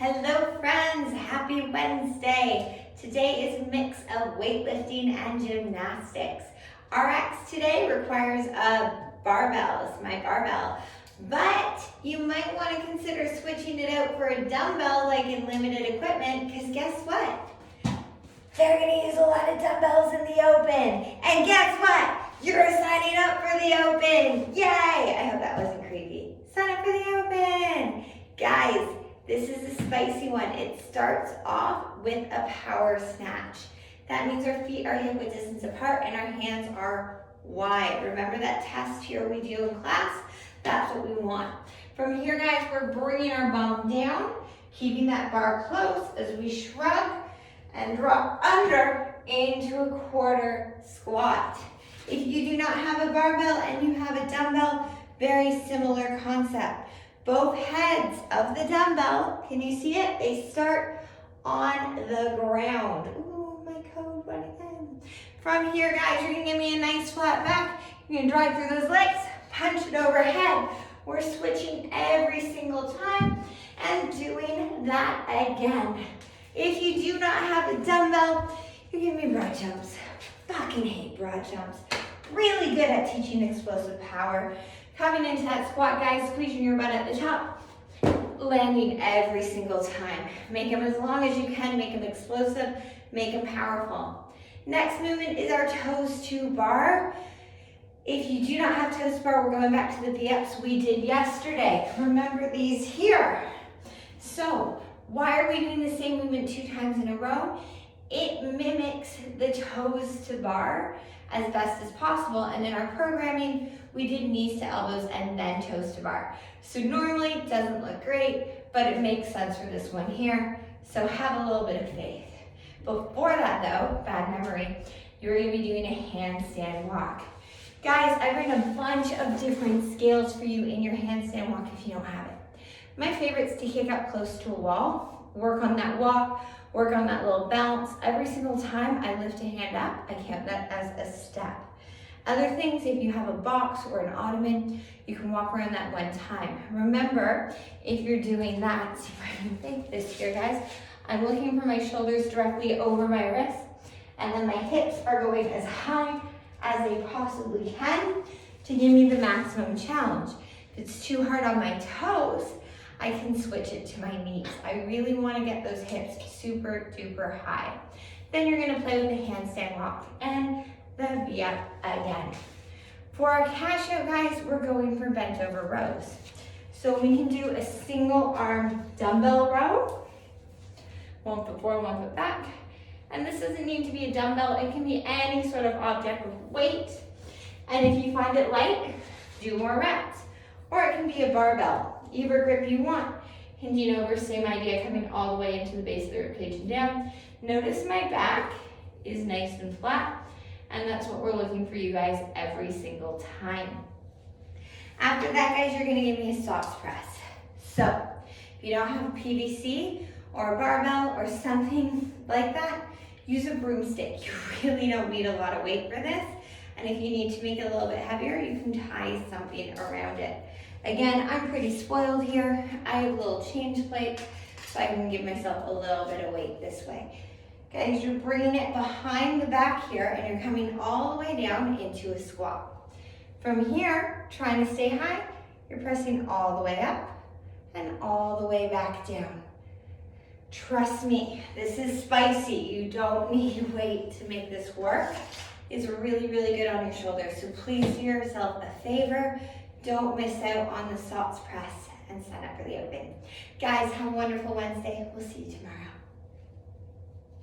Hello friends, happy Wednesday. Today is a mix of weightlifting and gymnastics. RX today requires a barbell, it's my barbell, but you might want to consider switching it out for a dumbbell like in limited equipment, because guess what? They're going to use a lot of dumbbells in the open. And guess what? You're signing up for the open. Yay! I hope that wasn't creepy. Sign up for the open. Guys, this is a spicy one. It starts off with a power snatch. That means our feet are hip width distance apart and our hands are wide. Remember that test here we do in class? That's what we want. From here, guys, we're bringing our bum down, keeping that bar close as we shrug and drop under into a quarter squat. If you do not have a barbell and you have a dumbbell, very similar concept. Both heads of the dumbbell, can you see it? They start on the ground. Ooh, my code went again. From here, guys, you're gonna give me a nice flat back. You're gonna drive through those legs, punch it overhead. We're switching every single time and doing that again. If you do not have a dumbbell, you give me broad jumps. Fucking hate broad jumps. Really good at teaching explosive power. Coming into that squat, guys, squeezing your butt at the top, landing every single time. Make them as long as you can, make them explosive, make them powerful. Next movement is our toes to bar. If you do not have toes to bar, we're going back to the V-ups we did yesterday. Remember these here. So, why are we doing the same movement 2 times in a row? It mimics the toes to bar as best as possible. And in our programming, we did knees to elbows and then toes to bar. So normally it doesn't look great, but it makes sense for this one here. So have a little bit of faith. Before that though, bad memory, you're gonna be doing a handstand walk. Guys, I bring a bunch of different scales for you in your handstand walk if you don't have it. My favorite is to kick up close to a wall, work on that walk, work on that little bounce. Every single time I lift a hand up, I count that as a step. Other things, if you have a box or an ottoman, you can walk around that one time. Remember, if you're doing that, see if I can think this here, guys. I'm looking for my shoulders directly over my wrist, and then my hips are going as high as they possibly can to give me the maximum challenge. If it's too hard on my toes, I can switch it to my knees. I really want to get those hips super duper high. Then you're going to play with the handstand walk and the V-up again. For our cash out, guys, we're going for bent over rows. So we can do a single arm dumbbell row. 1 foot forward, 1 foot back. And this doesn't need to be a dumbbell. It can be any sort of object with weight. And if you find it light, do more reps. Or it can be a barbell. Either grip you want. Hinging over, same idea, coming all the way into the base of the ribcage and down. Notice my back is nice and flat, and that's what we're looking for you guys every single time. After that, guys, you're gonna give me a stocks press. So, if you don't have a PVC or a barbell or something like that, use a broomstick. You really don't need a lot of weight for this. And if you need to make it a little bit heavier, you can tie something around it. Again, I'm pretty spoiled here. I have a little change plate, so I can give myself a little bit of weight this way. Guys, you're bringing it behind the back here, and you're coming all the way down into a squat. From here, trying to stay high, you're pressing all the way up and all the way back down. Trust me, this is spicy. You don't need weight to make this work. It's really, really good on your shoulders. So please do yourself a favor. Don't miss out on the stocks press and sign up for the open. Guys, have a wonderful Wednesday. We'll see you tomorrow.